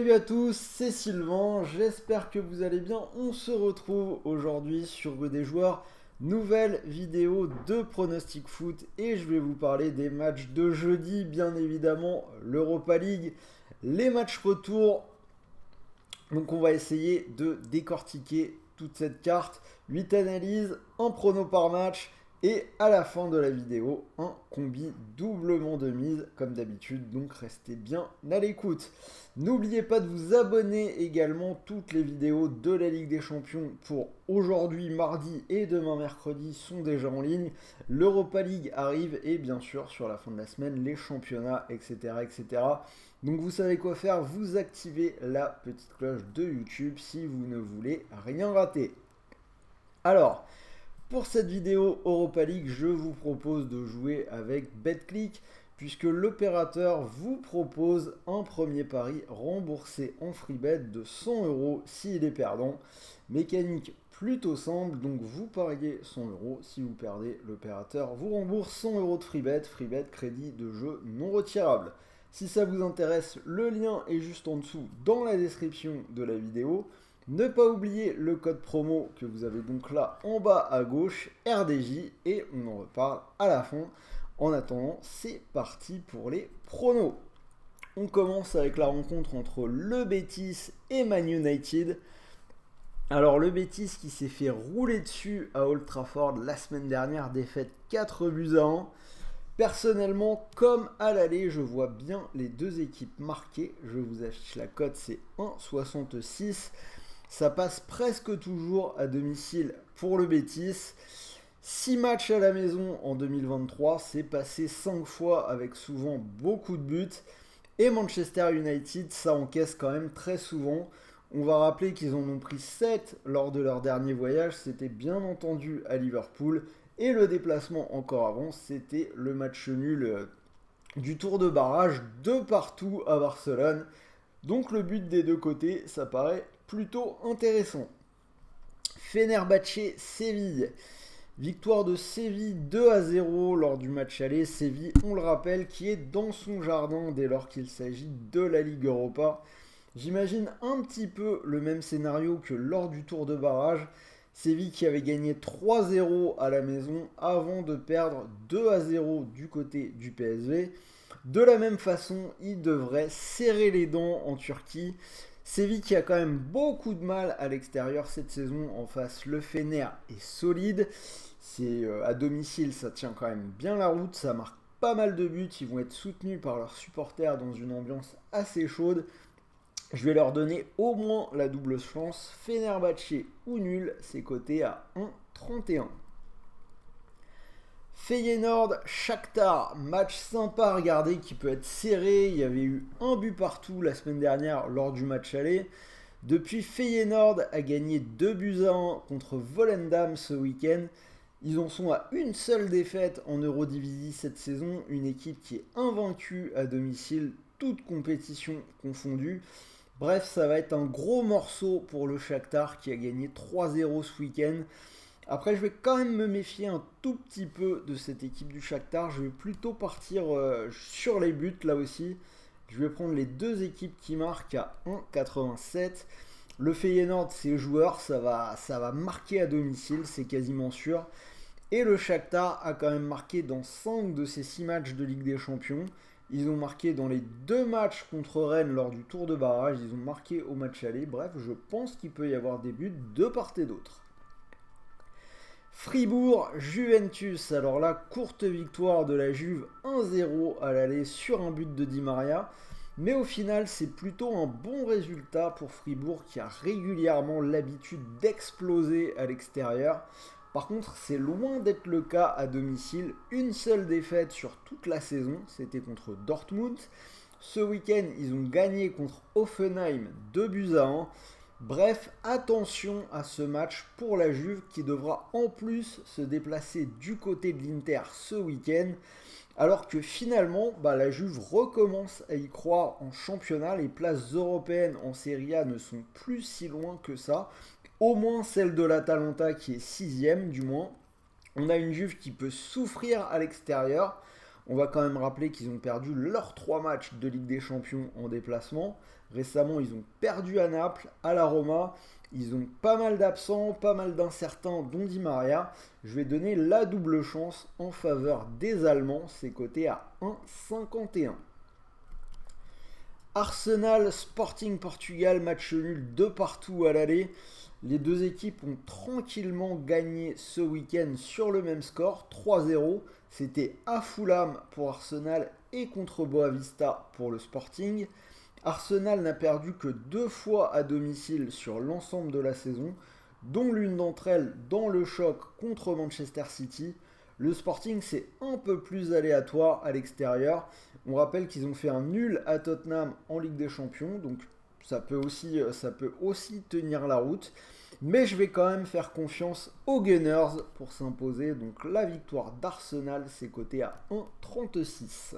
Salut à tous, c'est Sylvain, j'espère que vous allez bien. On se retrouve aujourd'hui sur des joueurs, nouvelle vidéo de pronostic foot et je vais vous parler des matchs de jeudi, bien évidemment, l'Europa League, les matchs retour. Donc on va essayer de décortiquer toute cette carte, 8 analyses, un prono par match. Et à la fin de la vidéo, un combi doublement de mise, comme d'habitude, donc restez bien à l'écoute. N'oubliez pas de vous abonner également, toutes les vidéos de la Ligue des Champions pour aujourd'hui, mardi et demain mercredi sont déjà en ligne. L'Europa League arrive et bien sûr sur la fin de la semaine, les championnats, etc. etc. Donc vous savez quoi faire, vous activez la petite cloche de YouTube si vous ne voulez rien rater. Alors, pour cette vidéo Europa League, je vous propose de jouer avec BetClick puisque l'opérateur vous propose un premier pari remboursé en free bet de 100 euros s'il est perdant. Mécanique plutôt simple, donc vous pariez 100 euros, si vous perdez, l'opérateur vous rembourse 100 euros de free bet crédit de jeu non retirable. Si ça vous intéresse, le lien est juste en dessous dans la description de la vidéo. Ne pas oublier le code promo que vous avez donc là en bas à gauche, RDJ, et on en reparle à la fin. En attendant, c'est parti pour les pronos. On commence avec la rencontre entre le Betis et Man United. Alors le Betis qui s'est fait rouler dessus à Old Trafford la semaine dernière, défaite 4-1. Personnellement, comme à l'aller, je vois bien les deux équipes marquées. Je vous affiche la cote, c'est 1,66. Ça passe presque toujours à domicile pour le Betis. 6 matchs à la maison en 2023, c'est passé 5 fois avec souvent beaucoup de buts. Et Manchester United, ça encaisse quand même très souvent. On va rappeler qu'ils en ont pris 7 lors de leur dernier voyage, c'était bien entendu à Liverpool. Et le déplacement encore avant, c'était le match nul du tour de barrage de partout à Barcelone. Donc le but des deux côtés, ça paraît plutôt intéressant. Fenerbahçe-Séville. Victoire de Séville 2-0 lors du match aller. Séville, on le rappelle, qui est dans son jardin dès lors qu'il s'agit de la Ligue Europa. J'imagine un petit peu le même scénario que lors du tour de barrage. Séville qui avait gagné 3-0 à la maison avant de perdre 2-0 du côté du PSV. De la même façon, il devrait serrer les dents en Turquie. Séville qui a quand même beaucoup de mal à l'extérieur cette saison. En face, le Fener est solide. C'est à domicile, ça tient quand même bien la route. Ça marque pas mal de buts. Ils vont être soutenus par leurs supporters dans une ambiance assez chaude. Je vais leur donner au moins la double chance. Fenerbahçe ou nul, c'est coté à 1,31. Feyenoord, Shakhtar, match sympa à regarder qui peut être serré. Il y avait eu un but partout la semaine dernière lors du match aller. Depuis, Feyenoord a gagné 2-1 contre Volendam ce week-end. Ils en sont à une seule défaite en Eurodivisie cette saison. Une équipe qui est invaincue à domicile, toute compétition confondue. Bref, ça va être un gros morceau pour le Shakhtar qui a gagné 3-0 ce week-end. Après, je vais quand même me méfier un tout petit peu de cette équipe du Shakhtar. Je vais plutôt partir sur les buts là aussi. Je vais prendre les deux équipes qui marquent à 1,87. Le Feyenoord, c'est joueur, ça va marquer à domicile, c'est quasiment sûr. Et le Shakhtar a quand même marqué dans 5 de ses 6 matchs de Ligue des Champions. Ils ont marqué dans les 2 matchs contre Rennes lors du tour de barrage. Ils ont marqué au match aller. Bref, je pense qu'il peut y avoir des buts de part et d'autre. Fribourg, Juventus. Alors là, courte victoire de la Juve 1-0 à l'aller sur un but de Di Maria. Mais au final, c'est plutôt un bon résultat pour Fribourg qui a régulièrement l'habitude d'exploser à l'extérieur. Par contre, c'est loin d'être le cas à domicile. Une seule défaite sur toute la saison, c'était contre Dortmund. Ce week-end, ils ont gagné contre Hoffenheim 2-1. Bref, attention à ce match pour la Juve qui devra en plus se déplacer du côté de l'Inter ce week-end. Alors que finalement, la Juve recommence à y croire en championnat. Les places européennes en Serie A ne sont plus si loin que ça. Au moins celle de l'Atalanta qui est 6ème du moins. On a une Juve qui peut souffrir à l'extérieur. On va quand même rappeler qu'ils ont perdu leurs 3 matchs de Ligue des Champions en déplacement. Récemment, ils ont perdu à Naples, à la Roma. Ils ont pas mal d'absents, pas mal d'incertains, dont Di Maria. Je vais donner la double chance en faveur des Allemands. C'est coté à 1,51. Arsenal Sporting Portugal, match nul de partout à l'aller. Les deux équipes ont tranquillement gagné ce week-end sur le même score, 3-0. C'était à Fulham pour Arsenal et contre Boavista pour le Sporting. Arsenal n'a perdu que 2 fois à domicile sur l'ensemble de la saison, dont l'une d'entre elles dans le choc contre Manchester City. Le Sporting, c'est un peu plus aléatoire à l'extérieur. On rappelle qu'ils ont fait un nul à Tottenham en Ligue des Champions, donc ça peut aussi tenir la route. Mais je vais quand même faire confiance aux Gunners pour s'imposer. Donc la victoire d'Arsenal, c'est coté à 1,36.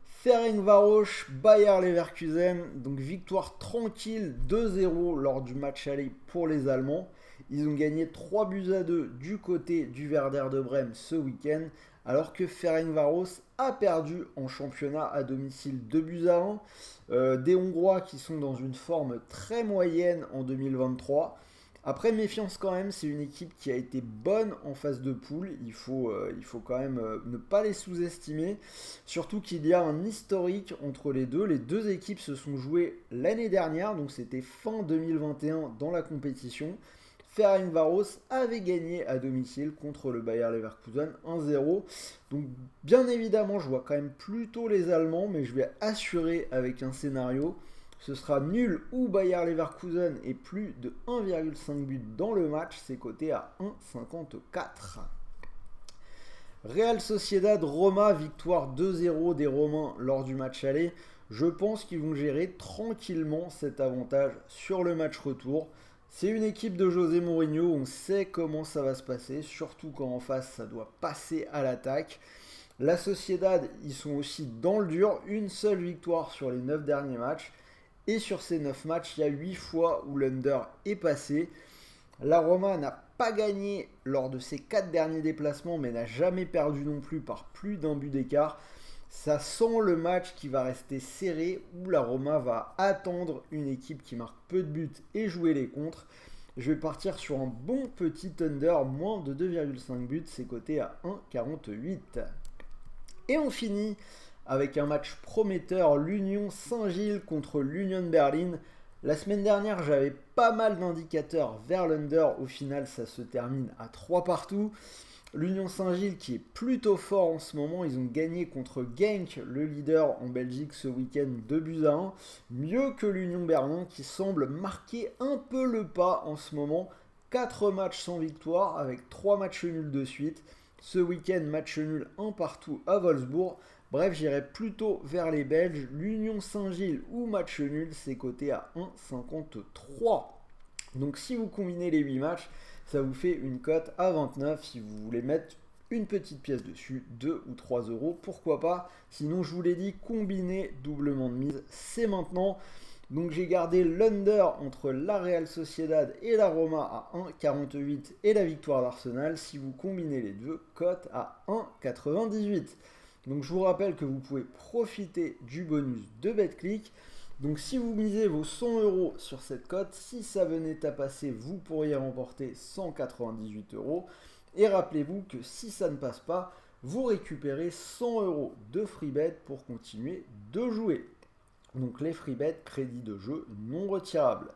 Ferencváros, Bayer Leverkusen, donc victoire tranquille 2-0 lors du match aller pour les Allemands. Ils ont gagné 3-2 du côté du Werder de Brême ce week-end, alors que Ferencváros a perdu en championnat à domicile 2-1. Des Hongrois qui sont dans une forme très moyenne en 2023. Après, méfiance quand même, c'est une équipe qui a été bonne en phase de poule. Il faut quand même ne pas les sous-estimer. Surtout qu'il y a un historique entre les deux. Les deux équipes se sont jouées l'année dernière, donc c'était fin 2021 dans la compétition. Ferencváros avait gagné à domicile contre le Bayer Leverkusen 1-0. Donc bien évidemment, je vois quand même plutôt les Allemands, mais je vais assurer avec un scénario. Ce sera nul ou Bayer Leverkusen et plus de 1,5 but dans le match. C'est coté à 1,54. Real Sociedad Roma, victoire 2-0 des Romains lors du match aller. Je pense qu'ils vont gérer tranquillement cet avantage sur le match retour. C'est une équipe de José Mourinho, on sait comment ça va se passer, surtout quand en face ça doit passer à l'attaque. La Sociedad, ils sont aussi dans le dur, une seule victoire sur les 9 derniers matchs. Et sur ces 9 matchs, il y a 8 fois où l'under est passé. La Roma n'a pas gagné lors de ses 4 derniers déplacements, mais n'a jamais perdu non plus par plus d'un but d'écart. Ça sent le match qui va rester serré, où la Roma va attendre une équipe qui marque peu de buts et jouer les contres. Je vais partir sur un bon petit under, moins de 2,5 buts, c'est coté à 1,48. Et on finit avec un match prometteur, l'Union Saint-Gilles contre l'Union Berlin. La semaine dernière, j'avais pas mal d'indicateurs vers l'under. Au final, ça se termine à 3 partout. L'Union Saint-Gilles qui est plutôt fort en ce moment, ils ont gagné contre Genk, le leader en Belgique ce week-end 2-1. Mieux que l'Union Berlin qui semble marquer un peu le pas en ce moment. 4 matchs sans victoire avec 3 matchs nuls de suite. Ce week-end, match nul 1 partout à Wolfsburg. Bref, j'irai plutôt vers les Belges. L'Union Saint-Gilles ou match nul, c'est coté à 1,53. Donc si vous combinez les 8 matchs, ça vous fait une cote à 29. Si vous voulez mettre une petite pièce dessus, 2 ou 3 euros, pourquoi pas. Sinon, je vous l'ai dit, combiner doublement de mise, c'est maintenant. Donc j'ai gardé l'under entre la Real Sociedad et la Roma à 1,48 et la victoire d'Arsenal. Si vous combinez les deux, cote à 1,98. Donc je vous rappelle que vous pouvez profiter du bonus de BetClick. Donc si vous misez vos 100 euros sur cette cote, si ça venait à passer, vous pourriez remporter 198 euros. Et rappelez-vous que si ça ne passe pas, vous récupérez 100 euros de free bet pour continuer de jouer. Donc les free bets, crédit de jeu non retirables.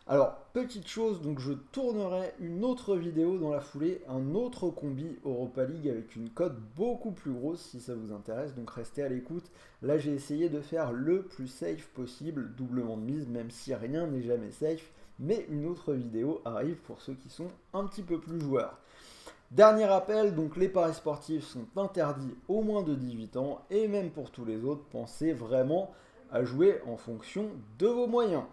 Alors, petite chose, donc je tournerai une autre vidéo dans la foulée, un autre combi Europa League avec une cote beaucoup plus grosse si ça vous intéresse, donc restez à l'écoute. Là, j'ai essayé de faire le plus safe possible, doublement de mise, même si rien n'est jamais safe, mais une autre vidéo arrive pour ceux qui sont un petit peu plus joueurs. Dernier rappel, donc les paris sportifs sont interdits aux moins de 18 ans, et même pour tous les autres, pensez vraiment à jouer en fonction de vos moyens.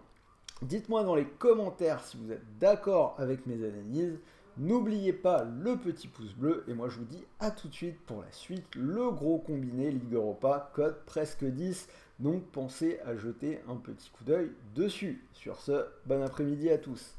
Dites-moi dans les commentaires si vous êtes d'accord avec mes analyses. N'oubliez pas le petit pouce bleu. Et moi je vous dis à tout de suite pour la suite. Le gros combiné Ligue Europa, code presque 10. Donc pensez à jeter un petit coup d'œil dessus. Sur ce, bon après-midi à tous.